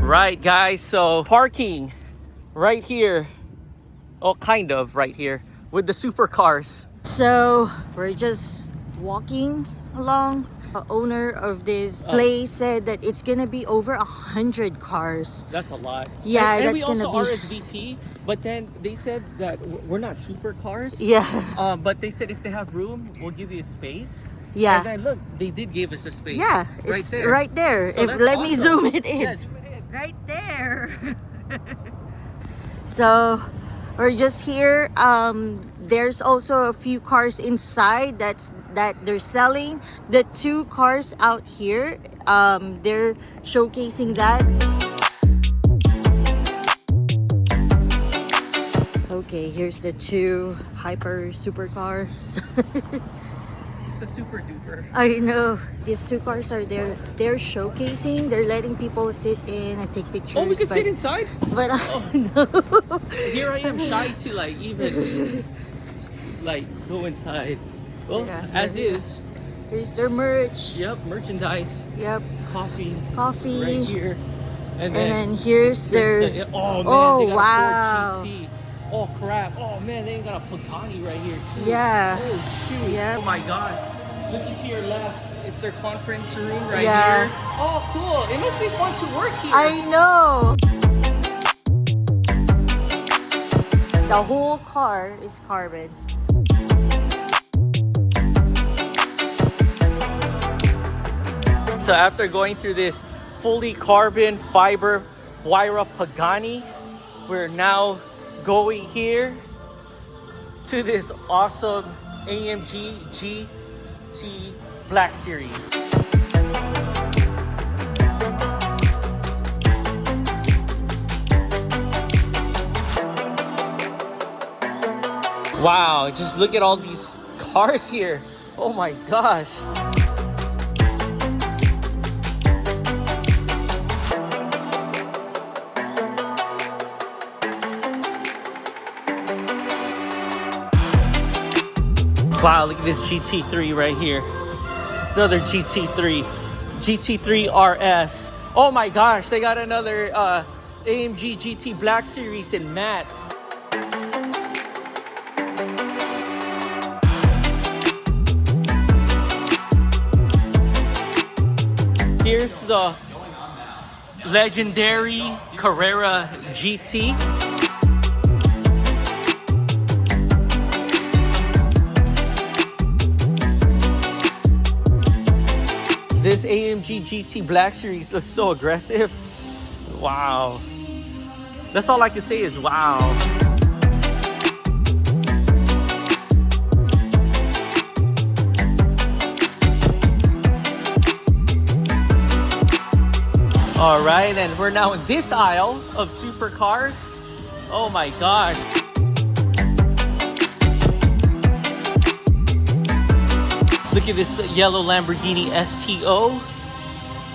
Right, guys, so parking right here, oh, kind of right here with the supercars. So we're just walking along. The owner of this place said that it's gonna be over 100 cars. That's a lot. Yeah, and that's we also gonna be RSVP, but then they said that we're not supercars. Yeah. But they said if they have room, we'll give you a space. Yeah. And then look, they did give us a space. Yeah, right it's there. right there. So Let me awesome. zoom it in. Yeah, zoom it in. Right there. So we're just here. There's also a few cars inside that they're selling. The 2 cars out here, they're showcasing that. Okay, here's the 2 hyper supercars. It's a super duper. I know. These 2 cars are there. They're showcasing. They're letting people sit in and take pictures. Oh, we can sit inside? But no. Here I am, shy to like even like go inside. Well, Yeah. as is. Here's their merch. Yep, merchandise. Yep. Coffee. Coffee. Right here. And then here's their... oh man, Oh, they got wow. a Ford GT. Oh crap. Oh man, they got a Pagani right here too. Yeah. Oh shoot. Yep. Oh my gosh. Looking to your left. It's their conference room right Yeah. here. Oh cool. It must be fun to work here. I know. The whole car is carbon. So after going through this fully carbon fiber Huayra Pagani, we're now going here to this awesome AMG GT Black Series. Wow, just look at all these cars here. Oh my gosh. Wow, look at this GT3 right here. Another GT3. GT3 RS. Oh my gosh, they got another AMG GT Black Series in matte. Here's the legendary Carrera GT. This AMG GT Black Series looks so aggressive. Wow. That's all I can say is wow. All right, and we're now in this aisle of supercars. Oh my gosh. Look at this yellow Lamborghini STO.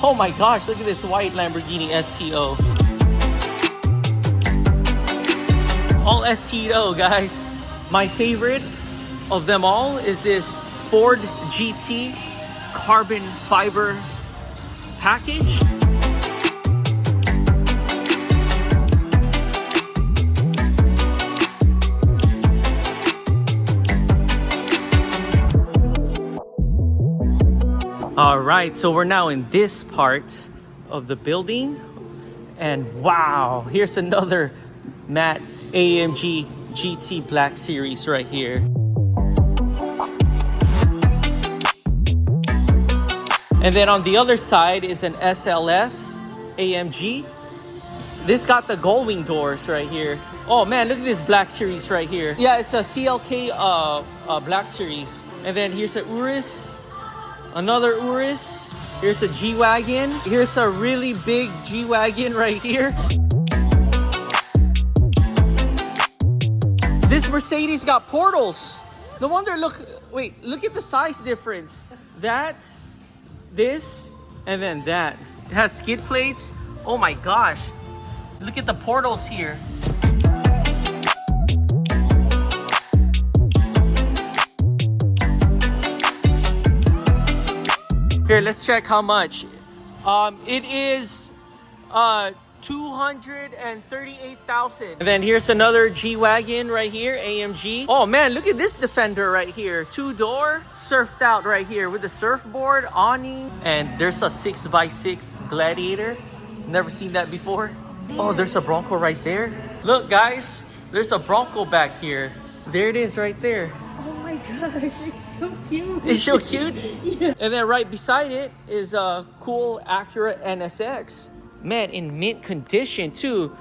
Oh my gosh, look at this white Lamborghini STO. All STO, guys. My favorite of them all is this Ford GT carbon fiber package. All right, so we're now in this part of the building, and wow, here's another matte AMG GT Black Series right here. And then on the other side is an SLS AMG. This got the gull wing doors right here. Oh man, look at this Black Series right here. Yeah, it's a CLK Black Series. And then here's a Urus. Another Urus, Here's a G-Wagon. Here's a really big G-Wagon right here. This Mercedes got portals. No wonder, look at the size difference. That, this, and then that. It has skid plates. Oh my gosh. Look at the portals here. Here, let's check how much. It is 238,000. And then here's another G-Wagon right here, AMG. Oh man, look at this Defender right here. 2-door, surfed out right here with the surfboard, awning, and there's a 6x6 Gladiator. Never seen that before. Oh, there's a Bronco right there. Look guys, there's a Bronco back here. There it is right there. Oh my gosh, it's so cute. It's so cute. Yeah. And then right beside it is a cool Acura NSX. Man, in mint condition too,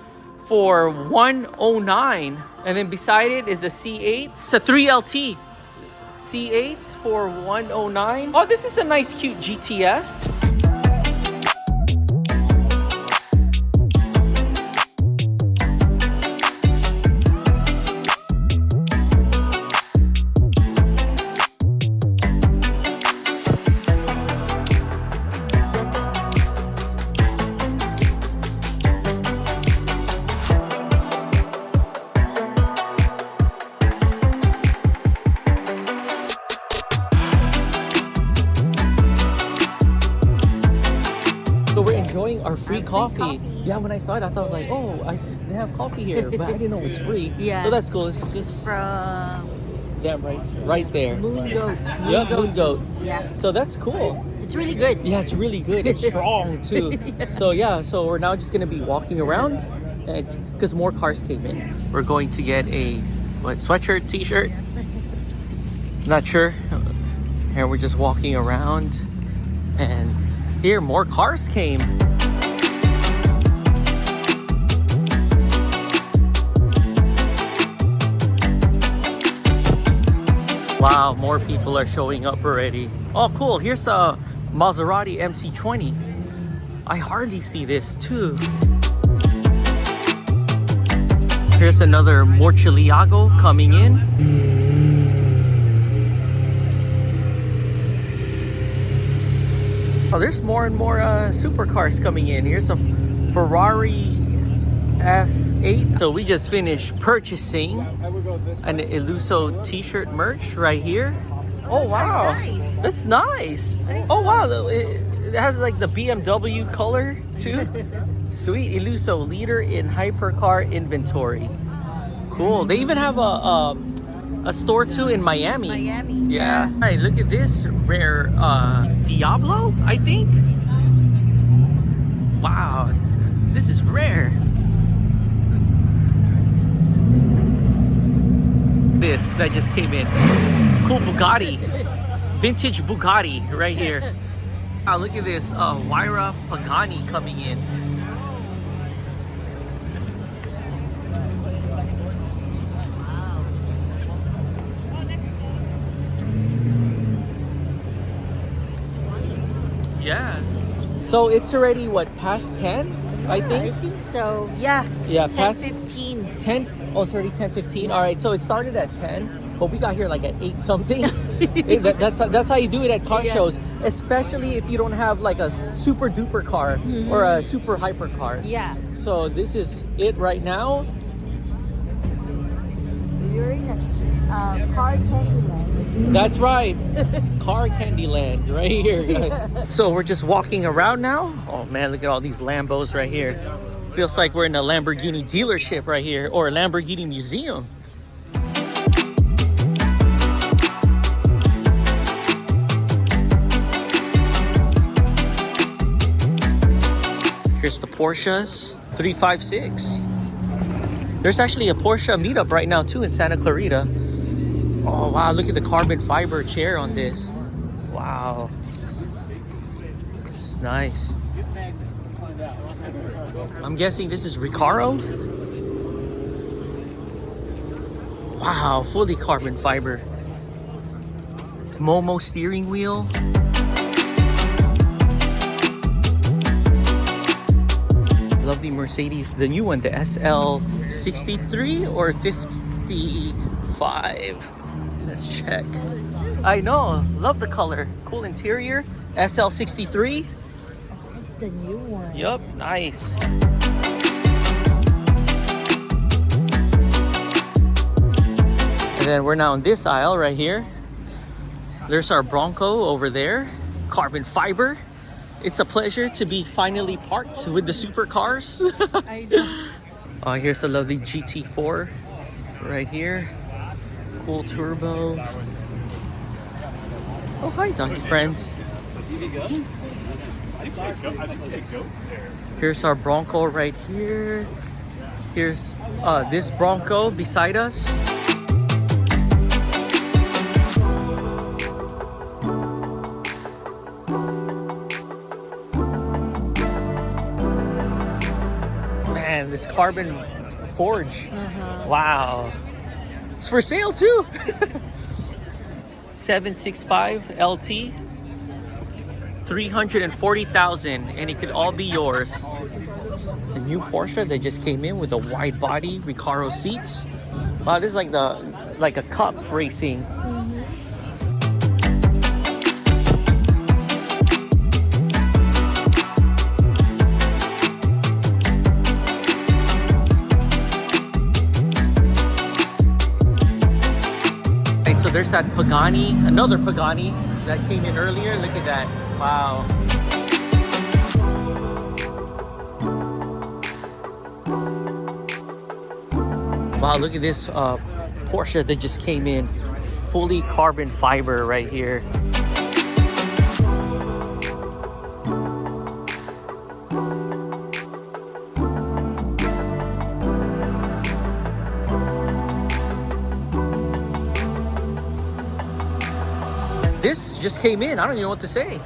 for 109. And then beside it is a C8. It's a 3LT C8 for 109. Oh, this is a nice cute GTS. So we're enjoying our free coffee. Yeah, when I saw it, I thought, like, oh, they have coffee here, but I didn't know it was free. Yeah. So that's cool. It's just From damn right there. Moon Goat. Yeah, Moon Goat. Yeah. So that's cool. It's really good. Yeah, it's really good. It's strong too. Yeah. So yeah, so we're now just gonna be walking around, and because more cars came in, we're going to get a sweatshirt, t-shirt. Not sure. And we're just walking around, and here more cars came. Wow, more people are showing up already. Oh, cool. Here's a Maserati MC20. I hardly see this too. Here's another Murcielago coming in. Oh, there's more and more supercars coming in. Here's a Ferrari F8. So we just finished purchasing an ILUSSO t-shirt merch right here. Oh wow, nice. That's nice. Oh wow, it has like the BMW color too. Sweet. ILUSSO, leader in hypercar inventory. Cool. They even have a store too in Miami. Yeah. All right, look at this rare Diablo, I think. Wow, this is rare. This that just came in. Cool Bugatti. Vintage Bugatti right here. Ah, look at this Huayra Pagani coming in. Yeah. So it's already what, past 10? I think. I think so. Yeah. Yeah, 10, past 15. 10. Oh, it's already 10:15. All right, so it started at 10, but we got here like at 8 something. That's how you do it at car shows, especially if you don't have like a super duper car or a super hyper car. Yeah. So this is it right now. You're in a car Candyland. That's right. Car Candyland right here, guys. So we're just walking around now. Oh man, look at all these Lambos right here. Feels like we're in a Lamborghini dealership right here, or a Lamborghini museum. Here's the Porsches 356. There's actually a Porsche meetup right now too in Santa Clarita. Oh wow, look at the carbon fiber chair on this. Wow. This is nice. I'm guessing this is Recaro. Wow, fully carbon fiber. Momo steering wheel. Mercedes, the new one, the SL63 or 55. Let's check. I know, love the color. Cool interior. SL63. It's the new one. Yup, nice. And then we're now in this aisle right here. There's our Bronco over there, carbon fiber. It's a pleasure to be finally parked with the supercars. I know. Here's a lovely GT4 right here. Cool turbo. Oh, hi, donkey friends. Here's our Bronco right here. Here's this Bronco beside us. Man, this carbon forge. Wow. It's for sale too. 765 LT. 340,000 and it could all be yours. The new Porsche that just came in with the wide body Recaro seats. Wow, this is like a cup racing. Right, so there's that Pagani, another Pagani that came in earlier. Look at that. Wow. Wow, look at this Porsche that just came in. Fully carbon fiber right here. This just came in. I don't even know what to say.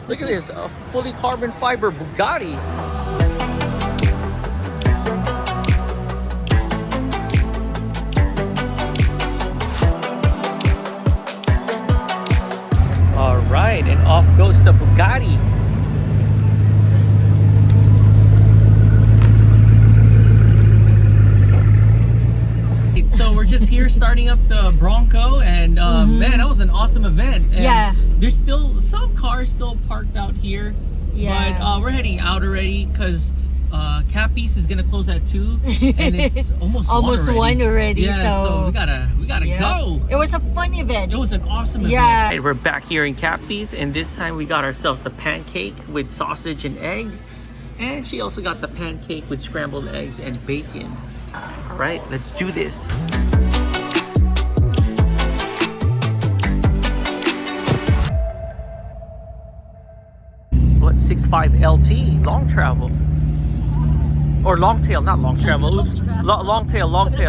Look at this, a fully carbon fiber Bugatti. All right, and off goes the Bugatti. So we're just here starting up the Bronco, and man, that was an awesome event. And Yeah. there's still some cars still parked out here. Yeah. But we're heading out already because Capiz is gonna close at 2, and it's almost one already. Yeah, so we gotta yeah. go. It was a fun event. It was an awesome event. Yeah. And we're back here in Capiz, and this time we got ourselves the pancake with sausage and egg, and she also got the pancake with scrambled eggs and bacon. All right, let's do this. What, 6.5 LT, long travel. Or long tail, not long travel. Oops. Long tail, long tail.